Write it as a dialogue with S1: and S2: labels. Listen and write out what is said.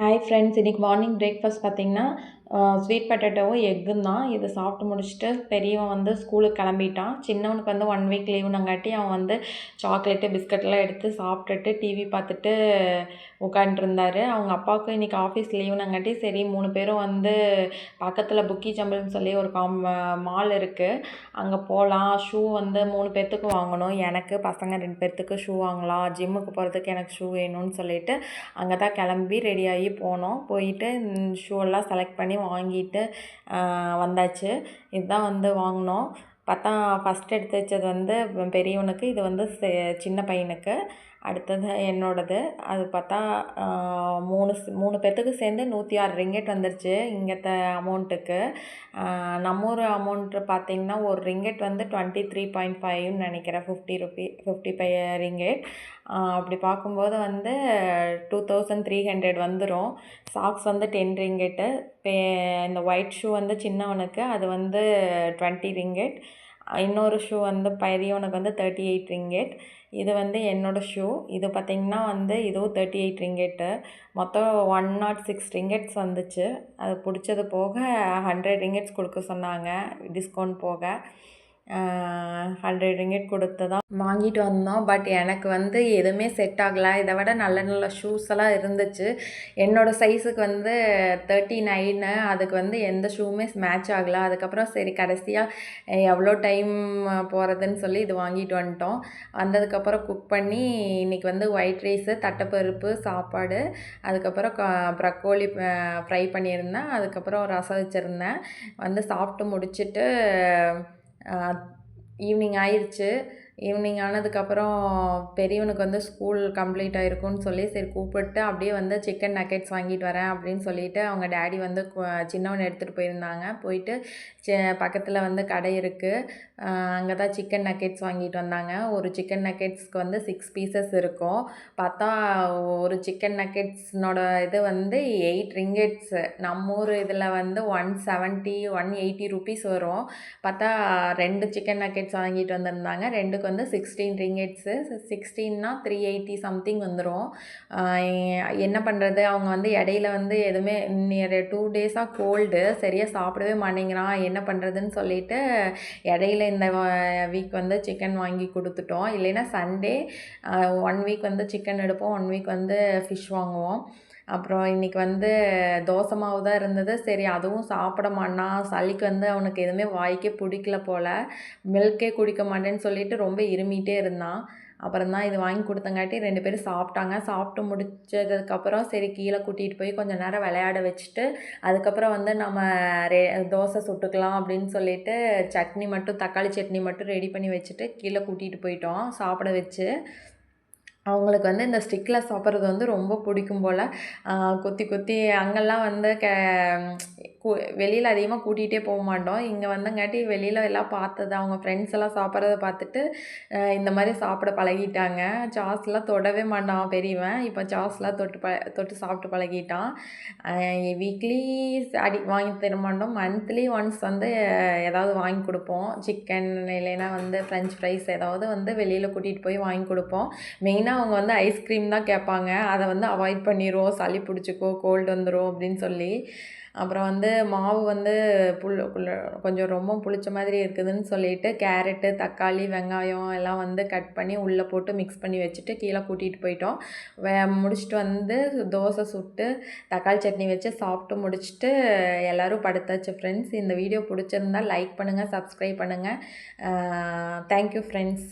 S1: Hi friends, இன்னைக்கு morning breakfast பார்த்தீங்கன்னா, sweet பொட்டேட்டோவும் எக்கும் தான். இது சாப்பிட்டு முடிச்சுட்டு பெரியவன் வந்து ஸ்கூலுக்கு கிளம்பிட்டான். சின்னவனுக்கு வந்து 1 வீக் லீவுனங்காட்டி அவன் வந்து சாக்லேட்டு, பிஸ்கட்லாம் எடுத்து சாப்பிட்டுட்டு டிவி பார்த்துட்டு உட்காண்ட்ருந்தாரு. அவங்க அப்பாவுக்கும் இன்றைக்கி ஆஃபீஸ் லீவுனங்காட்டி சரி 3 பேரும் வந்து பக்கத்தில் புக்கி ஜம்பிள்னு சொல்லி ஒரு மால் இருக்குது, அங்கே போகலாம். ஷூ வந்து 3 பேர்த்துக்கு வாங்கணும். எனக்கு பசங்க 2 பேர்த்துக்கு ஷூ வாங்கலாம். ஜிம்முக்கு போகிறதுக்கு எனக்கு ஷூ வேணும்னு சொல்லிட்டு அங்கே தான் கிளம்பி ரெடியாகி போனோம். போயிட்டு ஷூவெல்லாம் செலக்ட் பண்ணி வாங்கிட்டு வந்தாச்சு. இதுதான் வந்து வாங்கினோம். பார்த்தா ஃபஸ்ட் எடுத்து வச்சது வந்து பெரியவனுக்கு, இது வந்து சின்ன பையனுக்கு, அடுத்தது என்னோடது. அது பார்த்தா 3 பேர்த்துக்கு சேர்ந்து 106 ரிங்கெட் வந்துருச்சு இங்கத்த அமௌண்ட்டுக்கு. நம்ம ஊர் அமௌண்ட்டு பார்த்திங்கன்னா ஒரு ரிங்கெட் வந்து 23.5ன்னு நினைக்கிறேன். 55 ரிங்கெட். அப்படி பார்க்கும்போது வந்து 2300 வந்துடும். சாக்ஸ் வந்து 10 ரிங்கெட்டு. இந்த ஒயிட் ஷூ வந்து சின்னவனுக்கு, அது வந்து 20 ரிங்கெட். இன்னொரு ஷூ வந்து பெரியவனுக்கு வந்து 38 ரிங்கெட். இது வந்து என்னோடய ஷூ. இது பார்த்திங்கன்னா வந்து இதுவும் 38 ரிங்கெட்டு. மொத்தம் 106 ரிங்கெட்ஸ் வந்துச்சு. அது பிடிச்சது போக 100 ரிங்கெட்ஸ் கொடுக்க சொன்னாங்க, டிஸ்கவுண்ட் போக. 100 ரிங்கெட் கொடுத்து தான் வாங்கிட்டு வந்தோம். பட் எனக்கு வந்து எதுவுமே செட் ஆகலை. இதை விட நல்ல நல்ல ஷூஸ் எல்லாம் இருந்துச்சு. என்னோடய சைஸுக்கு வந்து 39, அதுக்கு வந்து எந்த ஷூவுமே மேட்ச் ஆகலை. அதுக்கப்புறம் சரி கடைசியாக எவ்வளோ டைம் போகிறதுன்னு சொல்லி இது வாங்கிட்டு வந்துட்டோம். வந்ததுக்கப்புறம் குக் பண்ணி இன்றைக்கி வந்து ஒயிட் ரைஸு, தட்டைப்பருப்பு சாப்பாடு, அதுக்கப்புறம் ப்ரக்கோலி ஃப்ரை பண்ணியிருந்தேன். அதுக்கப்புறம் ரசம் வச்சுருந்தேன். வந்து சாப்பிட்டு முடிச்சுட்டு ஈவினிங் ஆயிடுச்சு. ஈவினிங் ஆனதுக்கப்புறம் பெரியவனுக்கு வந்து ஸ்கூல் கம்ப்ளீட் ஆகிருக்குன்னு சொல்லி சரி கூப்பிட்டு அப்படியே வந்து சிக்கன் நக்கெட்ஸ் வாங்கிட்டு வரேன் அப்படின்னு சொல்லிவிட்டு அவங்க டேடி வந்து சின்னவனை எடுத்துகிட்டு போயிருந்தாங்க. போயிட்டு பக்கத்தில் வந்து கடை இருக்குது, அங்கே தான் சிக்கன் நக்கெட்ஸ் வாங்கிட்டு வந்தாங்க. ஒரு சிக்கன் நக்கெட்ஸ்க்கு வந்து 6 பீசஸ் இருக்கும். பார்த்தா ஒரு சிக்கன் நக்கெட்ஸ்னோட இது வந்து 8 ரிங்கெட்ஸு. நம்ம ஊர் இதில் வந்து 170 180 ருபீஸ் வரும். பார்த்தா 2 சிக்கன் நக்கெட்ஸ் வாங்கிட்டு வந்திருந்தாங்க. 2க்கு வந்து 16 ரிங்கெட்ஸு. 16னா 380 சம்திங் வந்துடும். என்ன பண்ணுறது, அவங்க வந்து இடையில வந்து எதுவுமே 2 டேஸாக கோல்டு, சரியாக சாப்பிடவே மாட்டேங்கிறான், என்ன பண்ணுறதுன்னு சொல்லிட்டு இடையில இந்த வீக் வந்து சிக்கன் வாங்கி கொடுத்துட்டோம். இல்லைன்னா சண்டே 1 வீக் வந்து சிக்கன் எடுப்போம், 1 வீக் வந்து ஃபிஷ் வாங்குவோம். அப்புறம் இன்றைக்கி வந்து தோசை மாவு தான் இருந்தது. சரி அதுவும் சாப்பிட மாட்டான், சளிக்கு வந்து அவனுக்கு எதுவுமே வாய்க்கே பிடிக்கல போல், மில்கே குடிக்க மாட்டேன்னு சொல்லிட்டு ரொம்ப இருமிகிட்டே இருந்தான். அப்புறம் தான் இது வாங்கி கொடுத்தங்காட்டி 2 பேரும் சாப்பிட்டாங்க. சாப்பிட்டு முடிச்சதுக்கப்புறம் சரி கீழே கூட்டிகிட்டு போய் கொஞ்சம் நேரம் விளையாட வச்சுட்டு அதுக்கப்புறம் வந்து நம்ம தோசை சுட்டுக்கலாம் அப்படின்னு சொல்லிட்டு சட்னி மட்டும், தக்காளி சட்னி மட்டும் ரெடி பண்ணி வச்சுட்டு கீழே கூட்டிகிட்டு போயிட்டோம் சாப்பிட வச்சு. அவங்களுக்கு வந்து இந்த ஸ்டிக்கில் சாப்பிட்றது வந்து ரொம்ப பிடிக்கும் போல். கொத்தி கொத்தி அங்கெல்லாம் வந்து வெளியில் அதிகமாக கூட்டிகிட்டே போக மாட்டோம். இங்கே வந்தங்காட்டி வெளியில் எல்லாம் பார்த்தது, அவங்க ஃப்ரெண்ட்ஸ் எல்லாம் சாப்பிட்றத பார்த்துட்டு இந்த மாதிரி சாப்பிட பழகிட்டாங்க. சாஸ்லாம் தொடவே மாட்டான் பெரியவன், இப்போ சாஸ்லாம் தொட்டு சாப்பிட்டு பழகிட்டான். வீக்லி வாங்கி தர மாட்டோம், மந்த்லி ஒன்ஸ் வந்து ஏதாவது வாங்கி கொடுப்போம். சிக்கன் இல்லைன்னா வந்து ஃப்ரெஞ்ச் ஃப்ரைஸ் ஏதாவது வந்து வெளியில் கூட்டிகிட்டு போய் வாங்கி கொடுப்போம். மெயினாக அவங்க வந்து ஐஸ்கிரீம் தான் கேட்பாங்க. அதை வந்து அவாய்ட் பண்ணிடுவோம், சளி பிடிச்சிக்கும், கோல்டு வந்துடும் அப்படின்னு சொல்லி. அப்புறம் வந்து மாவு வந்து கொஞ்சம் ரொம்ப புளிச்ச மாதிரி இருக்குதுன்னு சொல்லிட்டு கேரட்டு, தக்காளி, வெங்காயம் எல்லாம் வந்து கட் பண்ணி உள்ளே போட்டு மிக்ஸ் பண்ணி வச்சுட்டு கீழே கூட்டிகிட்டு போயிட்டோம். முடிச்சுட்டு வந்து தோசை சுட்டு தக்காளி சட்னி வச்சு சாப்பிட்டு முடிச்சுட்டு எல்லோரும் படுத்தாச்சு ஃப்ரெண்ட்ஸ். இந்த வீடியோ பிடிச்சிருந்தால் லைக் பண்ணுங்கள், சப்ஸ்கிரைப் பண்ணுங்கள். Thank you friends.